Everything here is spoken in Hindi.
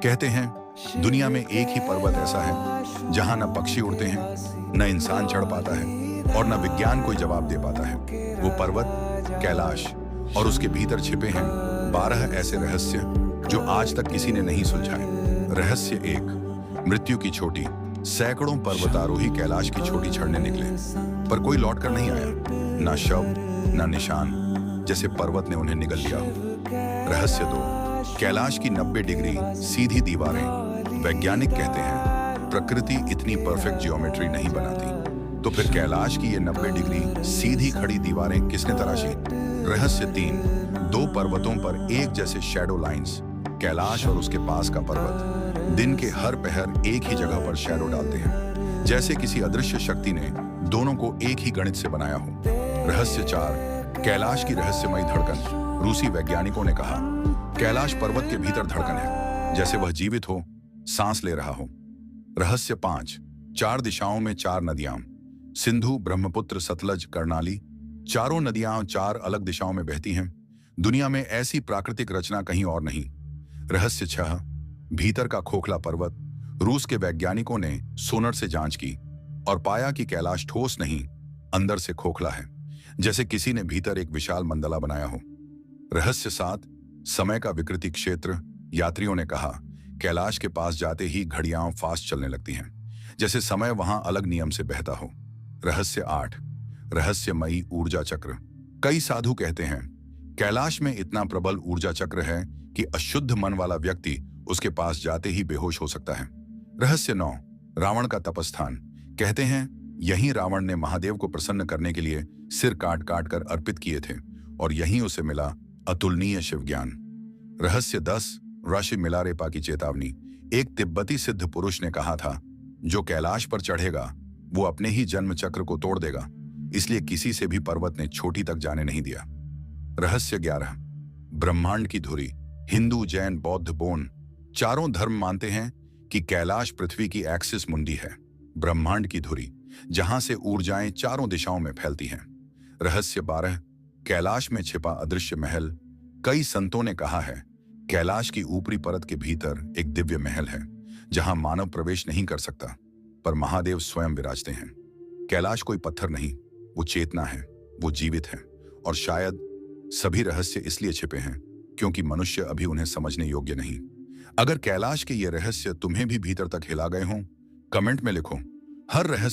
कहते हैं दुनिया में एक ही पर्वत ऐसा है जहां न पक्षी उड़ते हैं, न इंसान चढ़ पाता है और न विज्ञान कोई जवाब दे पाता है। वो पर्वत कैलाश, और उसके भीतर छिपे हैं 12 ऐसे रहस्य जो आज तक किसी ने नहीं सुलझाए। रहस्य 1। मृत्यु की चोटी। सैकड़ों पर्वतारोही कैलाश की चोटी चढ़ने निकले, पर कोई लौटकर नहीं आया। ना शव, ना निशान, जैसे पर्वत ने उन्हें निगल लिया हो। रहस्य 2। कैलाश की 90 डिग्री सीधी दीवारें। वैज्ञानिक कहते हैं प्रकृति इतनी परफेक्ट जियोमेट्री नहीं बनाती, तो फिर कैलाश की ये 90 डिग्री सीधी खड़ी दीवारें किसने तराशी? रहस्य 3। 2 पर्वतों पर एक जैसे शैडो लाइंस। कैलाश और उसके पास का पर्वत दिन के हर पहर एक ही जगह पर शैडो डालते हैं, जैसे किसी अदृश्य शक्ति ने दोनों को एक ही गणित से बनाया हो। रहस्य 4। कैलाश की रहस्यमयी धड़कन। रूसी वैज्ञानिकों ने कहा कैलाश पर्वत के भीतर धड़कन है, जैसे वह जीवित हो, सांस ले रहा हो। रहस्य 5। 4 दिशाओं में 4 नदियां। सिंधु, ब्रह्मपुत्र, सतलज, कर्णाली। चारों नदियां 4 अलग दिशाओं में बहती हैं। दुनिया में ऐसी प्राकृतिक रचना कहीं और नहीं। रहस्य 6। भीतर का खोखला पर्वत। रूस के वैज्ञानिकों ने सोनर से जांच की और पाया कि कैलाश ठोस नहीं, अंदर से खोखला है, जैसे किसी ने भीतर एक विशाल मंडला बनाया हो। रहस्य 7। समय का विकृति क्षेत्र। यात्रियों ने कहा कैलाश के पास जाते ही घड़ियां फास्ट चलने लगती हैं, जैसे समय वहां अलग नियम से बहता हो। रहस्य 8। रहस्यमयी ऊर्जा चक्र। कई साधु कहते हैं कैलाश में इतना प्रबल ऊर्जा चक्र है कि अशुद्ध मन वाला व्यक्ति उसके पास जाते ही बेहोश हो सकता है। रहस्य 9। रावण का तपस्थान। कहते हैं यहीं रावण ने महादेव को प्रसन्न करने के लिए सिर काट काट कर अर्पित किए थे और यहीं उसे मिला अतुलनीय शिव ज्ञान। रहस्य 10। ऋषि मिलारेपा की चेतावनी। एक तिब्बती सिद्ध पुरुष ने कहा था जो कैलाश पर चढ़ेगा वो अपने ही जन्म चक्र को तोड़ देगा, इसलिए किसी से भी पर्वत ने चोटी तक जाने नहीं दिया। रहस्य 11। ब्रह्मांड की धुरी। हिंदू, जैन, बौद्ध, बोन चारों धर्म मानते हैं कि कैलाश पृथ्वी की एक्सिस मुंडी है, ब्रह्मांड की धुरी, जहां से ऊर्जाएं चारों दिशाओं में फैलती हैं। रहस्य 12। कैलाश में छिपा अदृश्य महल। कई संतों ने कहा है कैलाश की ऊपरी परत के भीतर एक दिव्य महल है जहां मानव प्रवेश नहीं कर सकता, पर महादेव स्वयं विराजते हैं। कैलाश कोई पत्थर नहीं, वो चेतना है, वो जीवित है, और शायद सभी रहस्य इसलिए छिपे हैं क्योंकि मनुष्य अभी उन्हें समझने योग्य नहीं। अगर कैलाश के ये रहस्य तुम्हें भी भीतर तक हिला गए हों, कमेंट में लिखो। हर रहस्य